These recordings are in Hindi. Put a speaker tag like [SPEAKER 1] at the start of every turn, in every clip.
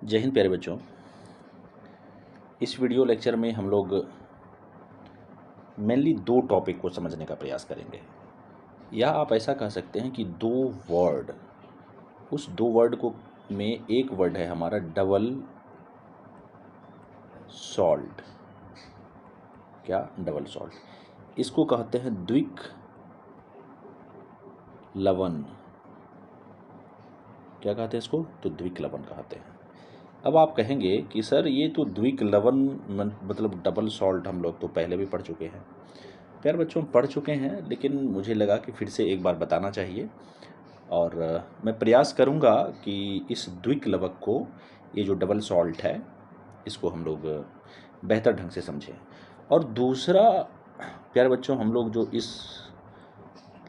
[SPEAKER 1] जय हिंद प्यारे बच्चों। इस वीडियो लेक्चर में हम लोग मेनली दो टॉपिक को समझने का प्रयास करेंगे, या आप ऐसा कह सकते हैं कि दो वर्ड। उस दो वर्ड को में एक वर्ड है हमारा डबल सॉल्ट। क्या? Double salt. इसको कहते हैं द्विक लवण। क्या कहते हैं इसको? तो द्विक लवण कहते हैं। अब आप कहेंगे कि सर ये तो द्विक लवण मतलब डबल सॉल्ट हम लोग तो पहले भी पढ़ चुके हैं। प्यारे बच्चों, पढ़ चुके हैं, लेकिन मुझे लगा कि फिर से एक बार बताना चाहिए और मैं प्रयास करूंगा कि इस द्विक लवक को, ये जो डबल सॉल्ट है, इसको हम लोग बेहतर ढंग से समझें। और दूसरा प्यारे बच्चों, हम लोग जो इस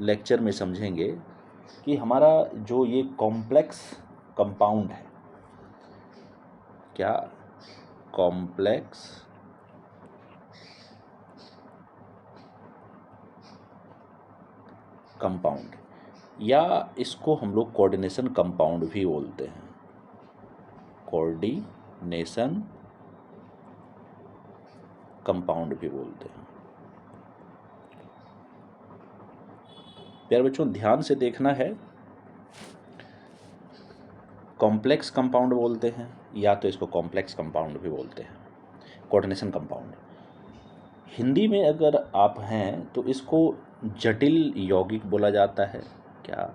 [SPEAKER 1] लेक्चर में समझेंगे कि हमारा जो ये कॉम्प्लेक्स कंपाउंड है, क्या? कॉम्प्लेक्स कंपाउंड, या इसको हम लोग कोऑर्डिनेशन कंपाउंड भी बोलते हैं। कोऑर्डिनेशन कंपाउंड भी बोलते हैं। प्यारे बच्चों, ध्यान से देखना है। कॉम्प्लेक्स कंपाउंड बोलते हैं, या तो इसको कॉम्प्लेक्स कंपाउंड भी बोलते हैं, कोऑर्डिनेशन कंपाउंड। हिंदी में अगर आप हैं तो इसको जटिल यौगिक बोला जाता है। क्या?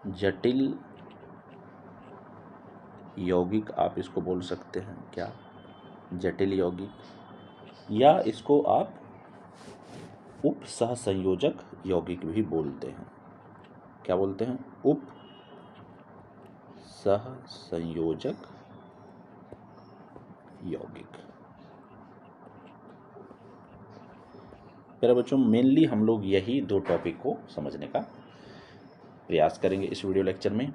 [SPEAKER 1] जटिल यौगिक आप इसको बोल सकते हैं। क्या? जटिल यौगिक, या इसको आप उप सहसंयोजक यौगिक भी बोलते हैं। क्या बोलते हैं? उप सहसंयोजक यौगिक। प्यारे बच्चों, मेनली हम लोग यही दो टॉपिक को समझने का प्रयास करेंगे इस वीडियो लेक्चर में।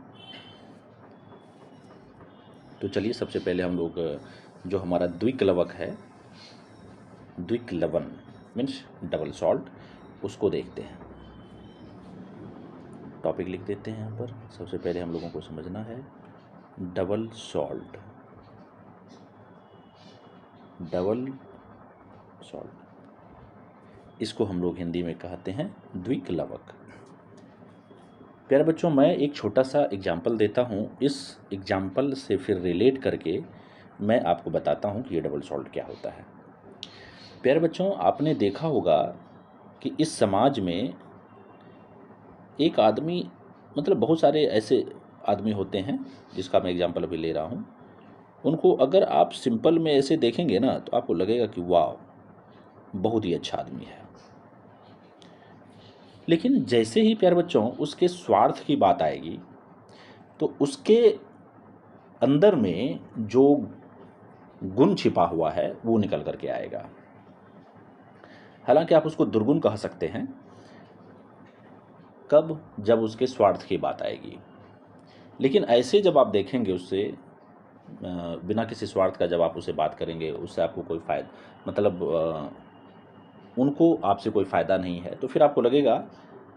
[SPEAKER 1] तो चलिए, सबसे पहले हम लोग जो हमारा द्विक लवक है, द्विक लवण मीन्स डबल सॉल्ट, उसको देखते हैं। टॉपिक लिख देते हैं यहाँ पर। सबसे पहले हम लोगों को समझना है डबल सॉल्ट। डबल सॉल्ट, इसको हम लोग हिंदी में कहते हैं द्विक लवक। प्यारे बच्चों, मैं एक छोटा सा एग्जाम्पल देता हूँ। इस एग्जाम्पल से फिर रिलेट करके मैं आपको बताता हूँ कि ये डबल सॉल्ट क्या होता है। प्यारे बच्चों, आपने देखा होगा कि इस समाज में एक आदमी, मतलब बहुत सारे ऐसे आदमी होते हैं जिसका मैं एग्जाम्पल अभी ले रहा हूँ। उनको अगर आप सिंपल में ऐसे देखेंगे ना, तो आपको लगेगा कि वाह, बहुत ही अच्छा आदमी है। लेकिन जैसे ही प्यारे बच्चों उसके स्वार्थ की बात आएगी, तो उसके अंदर में जो गुण छिपा हुआ है वो निकल करके आएगा। हालांकि आप उसको दुर्गुण कह सकते हैं। कब? जब उसके स्वार्थ की बात आएगी। लेकिन ऐसे जब आप देखेंगे उससे बिना किसी स्वार्थ का, जब आप उससे बात करेंगे, उससे आपको कोई फायदा, मतलब उनको आपसे कोई फ़ायदा नहीं है, तो फिर आपको लगेगा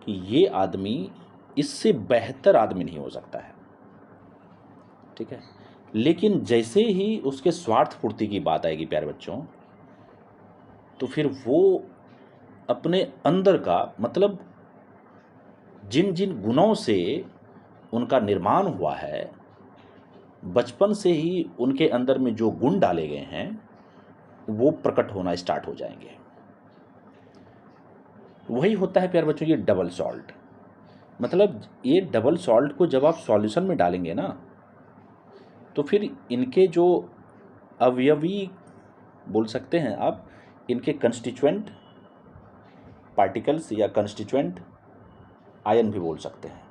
[SPEAKER 1] कि ये आदमी इससे बेहतर आदमी नहीं हो सकता है। ठीक है। लेकिन जैसे ही उसके स्वार्थ पूर्ति की बात आएगी प्यारे बच्चों, तो फिर वो अपने अंदर का, मतलब जिन जिन गुणों से उनका निर्माण हुआ है, बचपन से ही उनके अंदर में जो गुण डाले गए हैं वो प्रकट होना स्टार्ट हो जाएंगे। वही होता है प्यारे बच्चों ये डबल सॉल्ट। मतलब ये डबल सॉल्ट को जब आप सॉल्यूशन में डालेंगे ना, तो फिर इनके जो अवयवी बोल सकते हैं आप, इनके कंस्टिट्यूएंट पार्टिकल्स या कंस्टिट्यूएंट आयन भी बोल सकते हैं,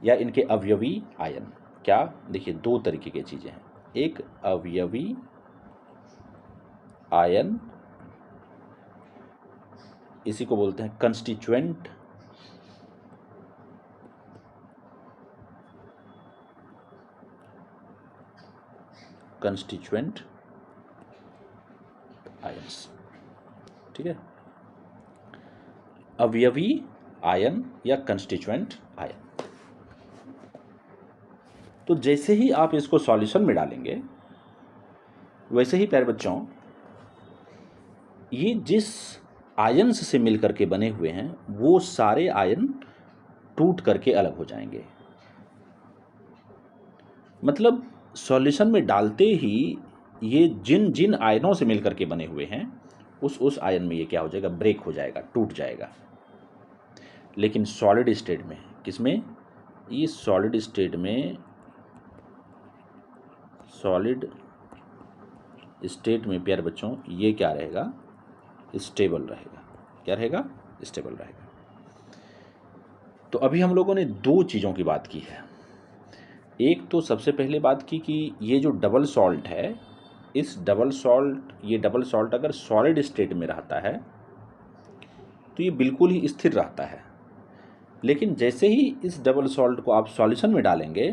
[SPEAKER 1] या इनके अवयवी आयन। क्या? देखिए, दो तरीके की चीज़ें हैं। एक अवयवी आयन, इसी को बोलते हैं कंस्टिट्यूएंट आयन्स। ठीक है, अवयवी आयन या कंस्टिट्यूएंट आयन। तो जैसे ही आप इसको सॉल्यूशन में डालेंगे, वैसे ही प्यारे बच्चों ये जिस आयन्स से मिल करके बने हुए हैं वो सारे आयन टूट करके अलग हो जाएंगे। मतलब सॉल्यूशन में डालते ही ये जिन जिन आयनों से मिल करके बने हुए हैं उस आयन में ये क्या हो जाएगा, ब्रेक हो जाएगा, टूट जाएगा। लेकिन सॉलिड स्टेट में, किसमें, ये सॉलिड स्टेट में, सॉलिड स्टेट में प्यारे बच्चों ये क्या रहेगा, स्टेबल रहेगा। क्या रहेगा, स्टेबल रहेगा। तो अभी हम लोगों ने दो चीज़ों की बात की है। एक तो सबसे पहले बात की कि ये जो डबल सॉल्ट है, इस डबल सॉल्ट, ये डबल सॉल्ट अगर सॉलिड स्टेट में रहता है तो ये बिल्कुल ही स्थिर रहता है। लेकिन जैसे ही इस डबल सॉल्ट को आप सॉल्यूशन में डालेंगे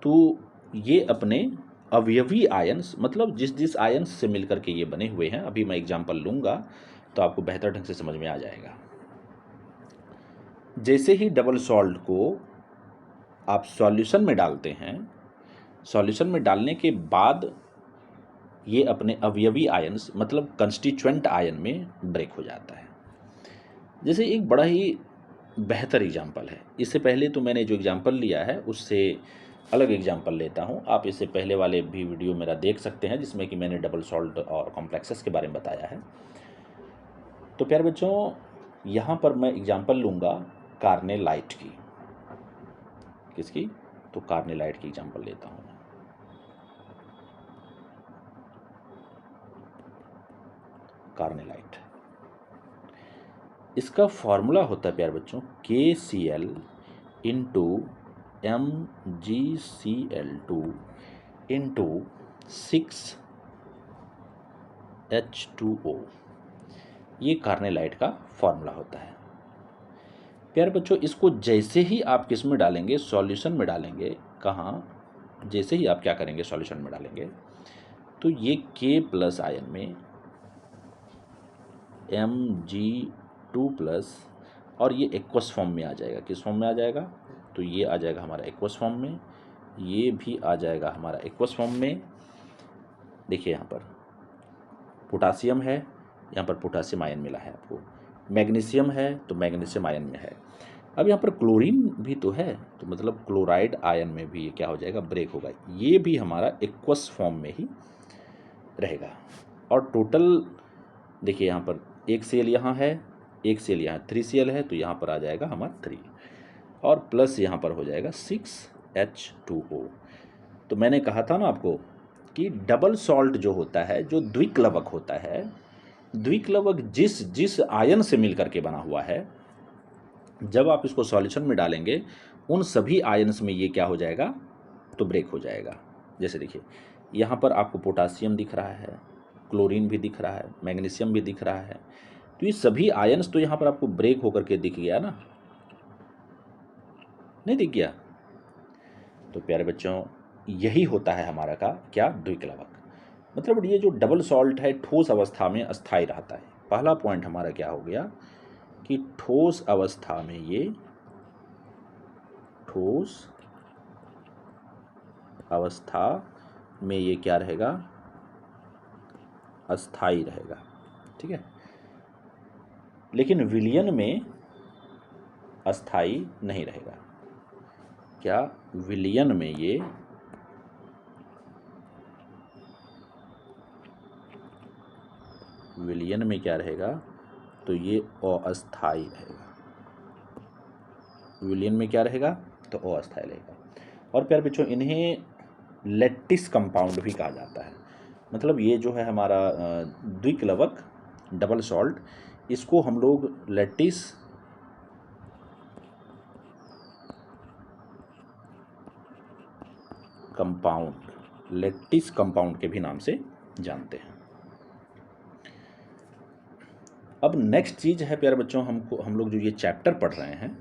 [SPEAKER 1] तो ये अपने अवयवी आयन्स, मतलब जिस जिस आयन्स से मिलकर के ये बने हुए हैं, अभी मैं एग्जांपल लूँगा तो आपको बेहतर ढंग से समझ में आ जाएगा। जैसे ही डबल सॉल्ट को आप सॉल्यूशन में डालते हैं, सॉल्यूशन में डालने के बाद ये अपने अवयवी आयन्स, मतलब कंस्टिट्यूएंट आयन में ब्रेक हो जाता है। जैसे एक बड़ा ही बेहतर एग्जाम्पल है, इससे पहले तो मैंने जो एग्जाम्पल लिया है उससे अलग एग्जाम्पल लेता हूँ। आप इससे पहले वाले भी वीडियो मेरा देख सकते हैं जिसमें कि मैंने डबल सॉल्ट और कॉम्प्लेक्सेस के बारे में बताया है। तो प्यारे बच्चों यहाँ पर मैं एग्जाम्पल लूँगा कार्नेलाइट की। किसकी, तो कार्नेलाइट की एग्जाम्पल लेता हूँ। कार्नेलाइट, इसका फॉर्मूला होता है प्यारे बच्चों KCl into MgCl2 into 6H2O। ये कार्नेलाइट का फॉर्मूला होता है। प्यारे बच्चों इसको जैसे ही आप किस में डालेंगे, सॉल्यूशन में डालेंगे, कहाँ, जैसे ही आप क्या करेंगे सॉल्यूशन में डालेंगे तो ये K+ आयन में Mg2+ और ये एक्वस फॉर्म में आ जाएगा। किस फॉर्म में आ जाएगा, तो ये आ जाएगा हमारा एक्वस फॉर्म में, ये भी आ जाएगा हमारा एक्वस फॉर्म में। देखिए यहाँ पर पोटासियम है, यहाँ पर पोटासियम आयन मिला है आपको, मैग्नीशियम है तो मैग्नीशियम आयन में है। अब यहाँ पर क्लोरीन भी तो है, तो मतलब क्लोराइड आयन में भी ये क्या हो जाएगा, ब्रेक होगा। ये भी हमारा एक्वस फॉर्म में ही रहेगा। और टोटल देखिए यहाँ पर एक Cl यहाँ है, एक Cl यहाँ 3Cl है, तो यहाँ पर आ जाएगा हमारा 3 और प्लस यहाँ पर हो जाएगा 6H2O। तो मैंने कहा था ना आपको कि डबल सॉल्ट जो होता है, जो द्विक्लवक होता है, द्विक्लवक जिस जिस आयन से मिल करके बना हुआ है, जब आप इसको सॉल्यूशन में डालेंगे उन सभी आयन्स में ये क्या हो जाएगा, तो ब्रेक हो जाएगा। जैसे देखिए यहाँ पर आपको पोटासियम दिख रहा है, क्लोरीन भी दिख रहा है, मैग्नीशियम भी दिख रहा है, तो ये सभी आयन्स तो यहाँ पर आपको ब्रेक होकर के दिख गया ना, नहीं दिख गया। तो प्यारे बच्चों यही होता है हमारा का क्या, द्विक्लवक। मतलब ये जो डबल सॉल्ट है ठोस अवस्था में अस्थायी रहता है। पहला पॉइंट हमारा क्या हो गया कि ठोस अवस्था में ये, ठोस अवस्था में ये क्या रहेगा, अस्थायी रहेगा। ठीक है, लेकिन विलयन में अस्थायी नहीं रहेगा। क्या, विलयन में ये विलयन में क्या रहेगा, तो ये अस्थायी रहेगा। विलयन में क्या रहेगा, तो अस्थायी रहेगा। और प्यारे बच्चों इन्हें लैटिस कंपाउंड भी कहा जाता है। मतलब ये जो है हमारा द्विक्लवक डबल सॉल्ट, इसको हम लोग लैटिस कंपाउंड, लैटिस कंपाउंड के भी नाम से जानते हैं। अब नेक्स्ट चीज़ है प्यारे बच्चों, हम लोग जो ये चैप्टर पढ़ रहे हैं,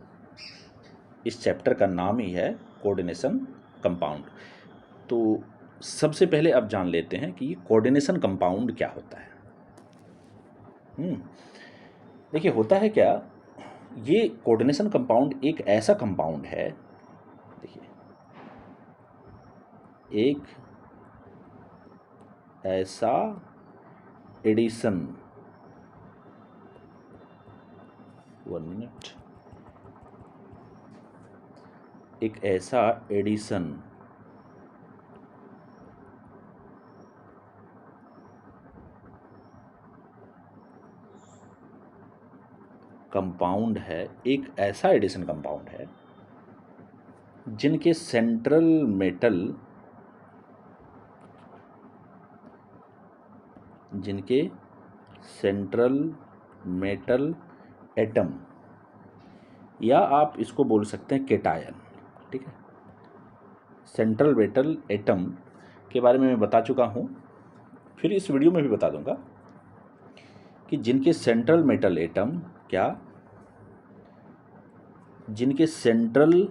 [SPEAKER 1] इस चैप्टर का नाम ही है कोऑर्डिनेशन कंपाउंड। तो सबसे पहले अब जान लेते हैं कि कोऑर्डिनेशन कंपाउंड क्या होता है। देखिए होता है क्या, ये कोऑर्डिनेशन कंपाउंड एक ऐसा कंपाउंड है, देखिए एक ऐसा एडिशन, 1 मिनट, एक ऐसा एडिशन कंपाउंड है, एक ऐसा एडिशन कंपाउंड है जिनके सेंट्रल मेटल एटम, या आप इसको बोल सकते हैं केटायन, ठीक है। सेंट्रल मेटल एटम के बारे में मैं बता चुका हूँ, फिर इस वीडियो में भी बता दूंगा कि जिनके सेंट्रल मेटल एटम जिनके सेंट्रल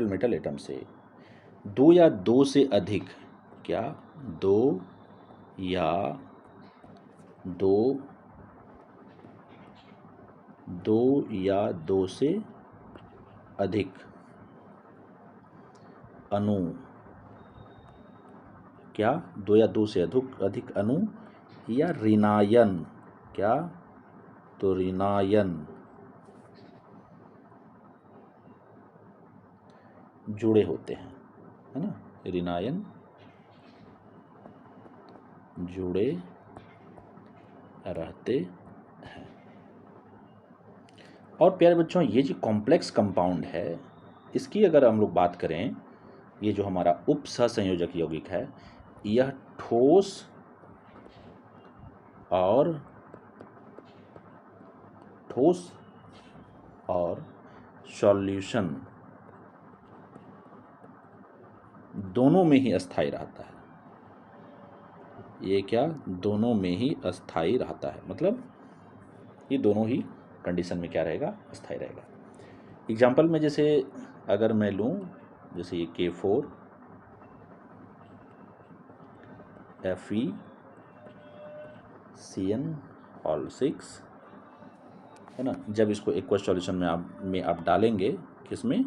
[SPEAKER 1] मेटल एटम से दो या दो से अधिक, दो या दो से अधिक अणु, दो या दो से अधिक अणु या ऋणायन, तो ऋणायन जुड़े होते हैं, है ना, ऋणायन जुड़े रहते हैं। और प्यारे बच्चों, ये जो कॉम्प्लेक्स कंपाउंड है, इसकी अगर हम लोग बात करें, ये जो हमारा उप सहसंयोजक यौगिक है, यह ठोस और सॉल्यूशन दोनों में ही अस्थायी रहता है। ये दोनों में ही अस्थायी रहता है, मतलब ये दोनों ही कंडीशन में क्या रहेगा, अस्थायी रहेगा। एग्जाम्पल में जैसे अगर मैं लूँ, जैसे ये K4 FeCN6 है ना, जब इसको एक्वस सॉल्यूशन में आप डालेंगे, किसमें,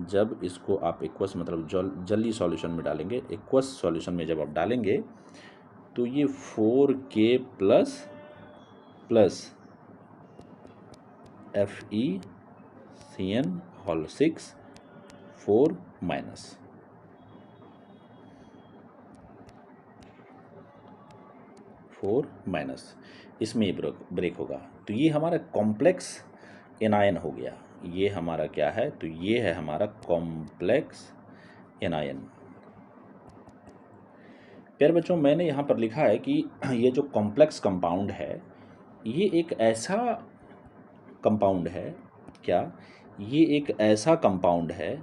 [SPEAKER 1] जब इसको आप एक्वस मतलब जली सॉल्यूशन में डालेंगे, एक्वस सॉल्यूशन में जब आप डालेंगे, तो ये 4K प्लस FeCN6 4 माइनस, इसमें ब्रेक होगा। तो ये हमारा कॉम्प्लेक्स एनायन हो गया। ये हमारा क्या है, तो ये है हमारा कॉम्प्लेक्स एनायन। प्यारे बच्चों, मैंने यहाँ पर लिखा है कि ये जो कॉम्प्लेक्स कंपाउंड है, ये एक ऐसा कंपाउंड है, ये एक ऐसा कंपाउंड है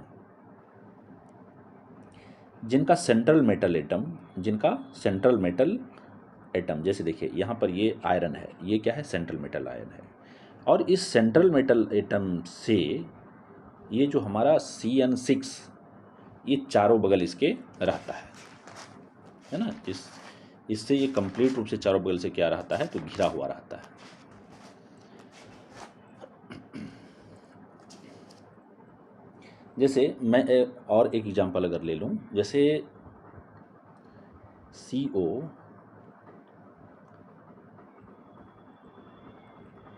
[SPEAKER 1] जिनका सेंट्रल मेटल एटम, जैसे देखिए यहाँ पर ये आयरन है, ये क्या है, सेंट्रल मेटल आयरन है, और इस सेंट्रल मेटल एटम से ये जो हमारा CN6, ये चारों बगल इसके रहता है ना, इससे ये कंप्लीट रूप से चारों बगल से क्या रहता है, तो घिरा हुआ रहता है। जैसे मैं और एक एग्जांपल अगर ले लूँ, जैसे CO,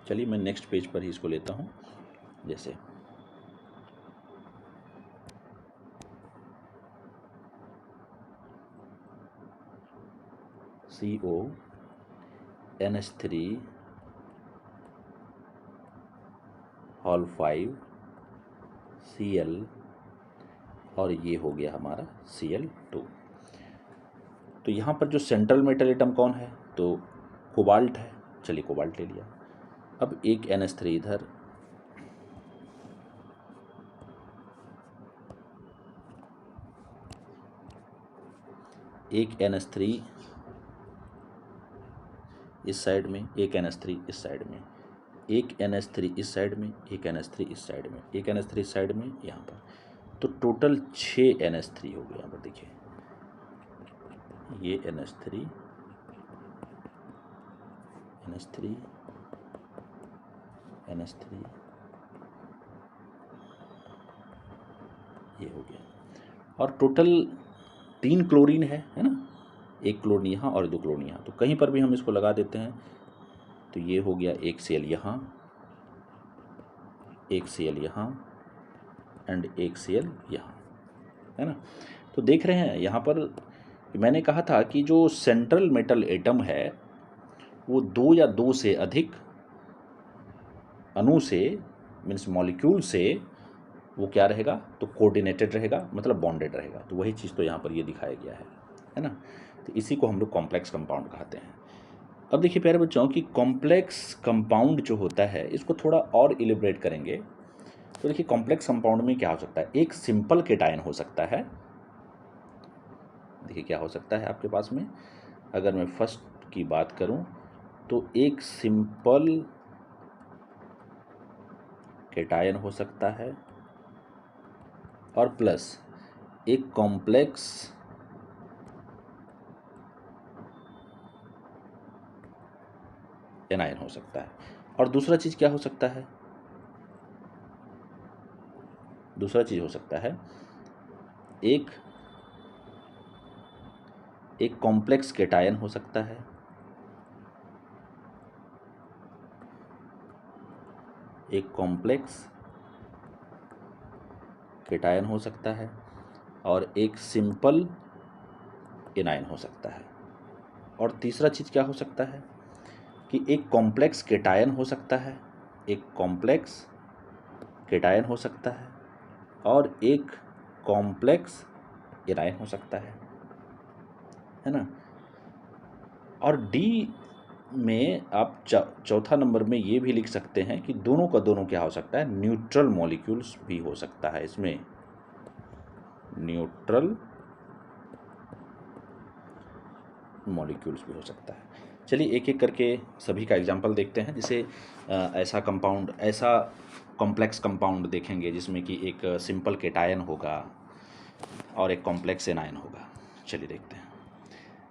[SPEAKER 1] चलिए मैं नेक्स्ट पेज पर ही इसको लेता हूँ, जैसे CO NH3 होल 5 Cl, और ये हो गया हमारा Cl2। तो यहाँ पर जो सेंट्रल मेटल एटम कौन है, तो कोबाल्ट है, चलिए कोबाल्ट ले लिया। अब एक NH3 इधर, एक NH3 इस साइड में, एक NH3 इस साइड में, एक NH3 इस साइड में, एक NH3 इस साइड में, एक NH3 इस साइड में, यहाँ पर, तो टोटल 6 NH3 हो गया। यहाँ पर देखिए, ये NH3 NH3 ये हो गया। और टोटल 3 क्लोरीन है ना, 1 क्लोरीन यहाँ और 2 क्लोरीन यहाँ, तो कहीं पर भी हम इसको लगा देते हैं तो ये हो गया 1 Cl यहाँ, 1 Cl यहाँ एंड 1 Cl यहाँ, है ना। तो देख रहे हैं यहाँ पर मैंने कहा था कि जो सेंट्रल मेटल एटम है वो 2 या 2 से अधिक अणु से मीन्स मॉलिक्यूल से वो क्या रहेगा, तो कोऑर्डिनेटेड रहेगा, मतलब बॉन्डेड रहेगा। तो वही चीज़ तो यहाँ पर ये दिखाया गया है ना। तो इसी को हम लोग कॉम्प्लेक्स कंपाउंड कहते हैं। अब देखिए प्यारे बच्चों कि कॉम्प्लेक्स कंपाउंड जो होता है इसको थोड़ा और इलिब्रेट करेंगे तो देखिए कॉम्प्लेक्स कंपाउंड में क्या हो सकता है, एक सिंपल केटायन हो सकता है। देखिए क्या हो सकता है आपके पास में, अगर मैं फर्स्ट की बात करूं तो एक सिंपल केटायन हो सकता है और प्लस एक कॉम्प्लेक्स एनायन हो सकता है। और दूसरा चीज़ क्या हो सकता है, दूसरा चीज़ हो सकता है एक कॉम्प्लेक्स केटायन हो सकता है, एक कॉम्प्लेक्स केटायन हो सकता है और एक सिंपल एनायन हो सकता है। और तीसरा चीज़ क्या हो सकता है कि एक कॉम्प्लेक्स केटायन हो सकता है, एक कॉम्प्लेक्स केटायन हो सकता है और एक कॉम्प्लेक्स एनायन हो सकता है ना। और डी में आप चौथा नंबर में ये भी लिख सकते हैं कि दोनों का दोनों क्या हो सकता है, न्यूट्रल मॉलिक्यूल्स भी हो सकता है, इसमें न्यूट्रल मॉलिक्यूल्स भी हो सकता है। चलिए एक एक करके सभी का एग्जांपल देखते हैं। जैसे ऐसा कंपाउंड, ऐसा कॉम्प्लेक्स कंपाउंड देखेंगे जिसमें कि एक सिंपल केटायन होगा और एक कॉम्प्लेक्स एनायन होगा। चलिए देखते हैं।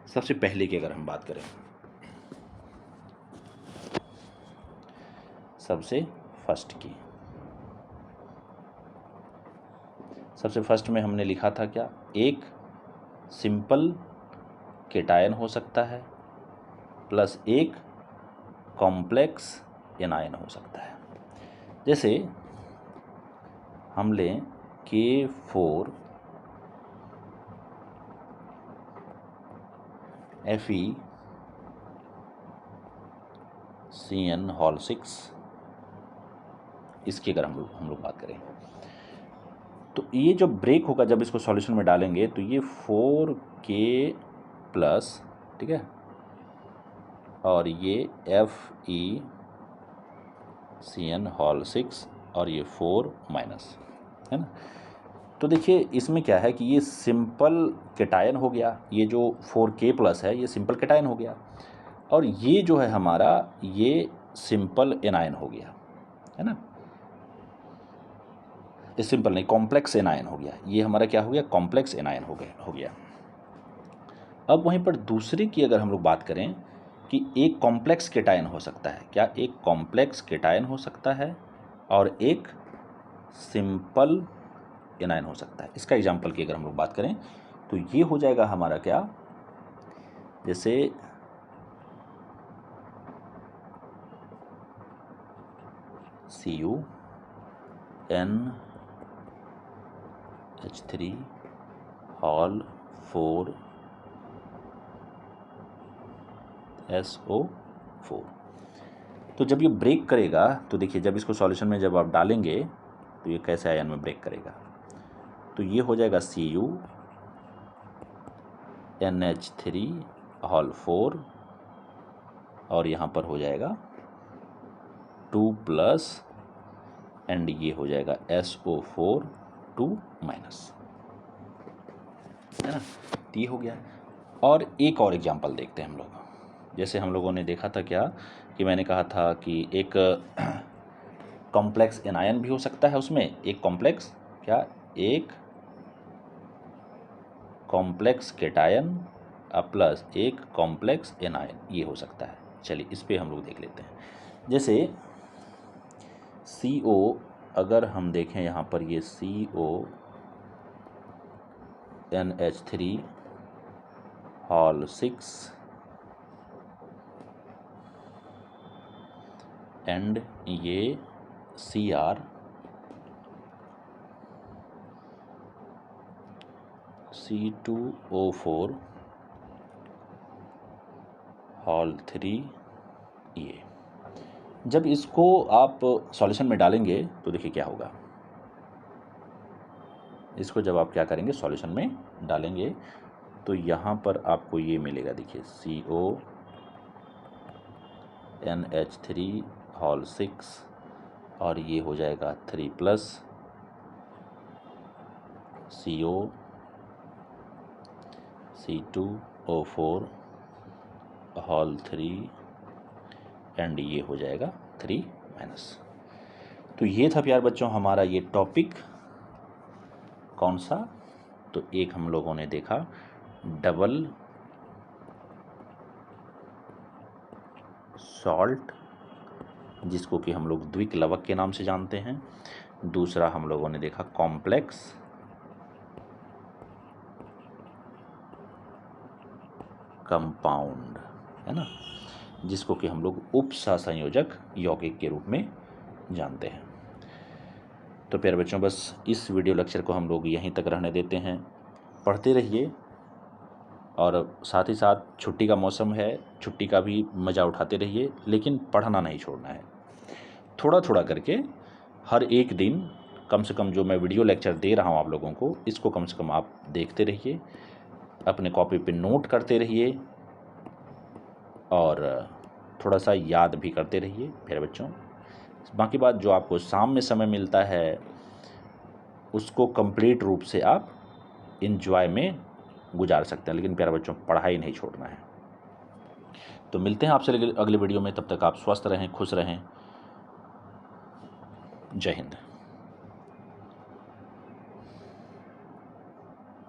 [SPEAKER 1] सबसे पहले की अगर हम बात करें, सबसे फर्स्ट में हमने लिखा था क्या, एक सिंपल केटायन हो सकता है प्लस एक कॉम्प्लेक्स एनायन हो सकता है। जैसे हम लें K4 FeCN6, इसकी अगर हम लोग बात करें तो ये जो ब्रेक होगा जब इसको सॉल्यूशन में डालेंगे तो ये 4K प्लस, ठीक है, और ये FeCN6 और ये 4 माइनस, है ना। तो देखिए इसमें क्या है कि ये सिंपल केटायन हो गया, ये जो 4K प्लस है ये सिंपल केटायन हो गया, और ये जो है हमारा ये सिंपल एनायन हो गया, है ना। ये सिंपल नहीं, कॉम्प्लेक्स एनायन हो गया, ये हमारा क्या हो गया, कॉम्प्लेक्स एनायन हो गया। अब वहीं पर दूसरे की अगर हम लोग बात करें कि एक कॉम्प्लेक्स केटायन हो सकता है, क्या एक कॉम्प्लेक्स केटायन हो सकता है और एक सिंपल एनायन हो सकता है। इसका एग्जांपल की अगर हम लोग बात करें तो ये हो जाएगा हमारा क्या, जैसे CuNH3 तो जब ये ब्रेक करेगा तो देखिए जब इसको सॉल्यूशन में जब आप डालेंगे तो ये कैसे आयन में ब्रेक करेगा, तो ये हो जाएगा CuNH3 और यहाँ पर हो जाएगा 2+ एंड ये हो जाएगा SO4 2 माइनस, है ना। तो ये हो गया। और एक और एग्जांपल देखते हैं हम लोग। जैसे हम लोगों ने देखा था क्या कि मैंने कहा था कि एक कॉम्प्लेक्स एनायन भी हो सकता है, उसमें एक कॉम्प्लेक्स क्या, एक कॉम्प्लेक्स केटायन प्लस एक कॉम्प्लेक्स एनायन, ये हो सकता है। चलिए इस पे हम लोग देख लेते हैं। जैसे CO अगर हम देखें यहाँ पर ये CONH3 हॉल 6 एंड ये CR C2O4 हॉल 3 ये। जब इसको आप सॉल्यूशन में डालेंगे तो देखिए क्या होगा। इसको जब आप क्या करेंगे, सॉल्यूशन में डालेंगे, तो यहाँ पर आपको ये मिलेगा, देखिए CONH3 हॉल 6 और ये हो जाएगा 3+ CO C2O4 हॉल 3 एंड ये हो जाएगा 3-। तो ये था प्यार बच्चों हमारा ये टॉपिक। कौन सा? तो एक हम लोगों ने देखा डबल सॉल्ट, जिसको कि हम लोग द्विक्लवक के नाम से जानते हैं। दूसरा हम लोगों ने देखा कॉम्प्लेक्स कंपाउंड, है ना, जिसको कि हम लोग उपसहसंयोजक यौगिक के रूप में जानते हैं। तो प्यारे बच्चों बस इस वीडियो लेक्चर को हम लोग यहीं तक रहने देते हैं। पढ़ते रहिए और साथ ही साथ छुट्टी का मौसम है, छुट्टी का भी मज़ा उठाते रहिए, लेकिन पढ़ना नहीं छोड़ना है। थोड़ा थोड़ा करके हर एक दिन कम से कम जो मैं वीडियो लेक्चर दे रहा हूँ आप लोगों को, इसको कम से कम आप देखते रहिए, अपने कॉपी पे नोट करते रहिए और थोड़ा सा याद भी करते रहिए प्यारे बच्चों। बाकी बात जो आपको शाम में समय मिलता है उसको कंप्लीट रूप से आप एंजॉय में गुजार सकते हैं, लेकिन प्यारे बच्चों पढ़ाई नहीं छोड़ना है। तो मिलते हैं आपसे अगले वीडियो में, तब तक आप स्वस्थ रहें, खुश रहें। जय हिंद।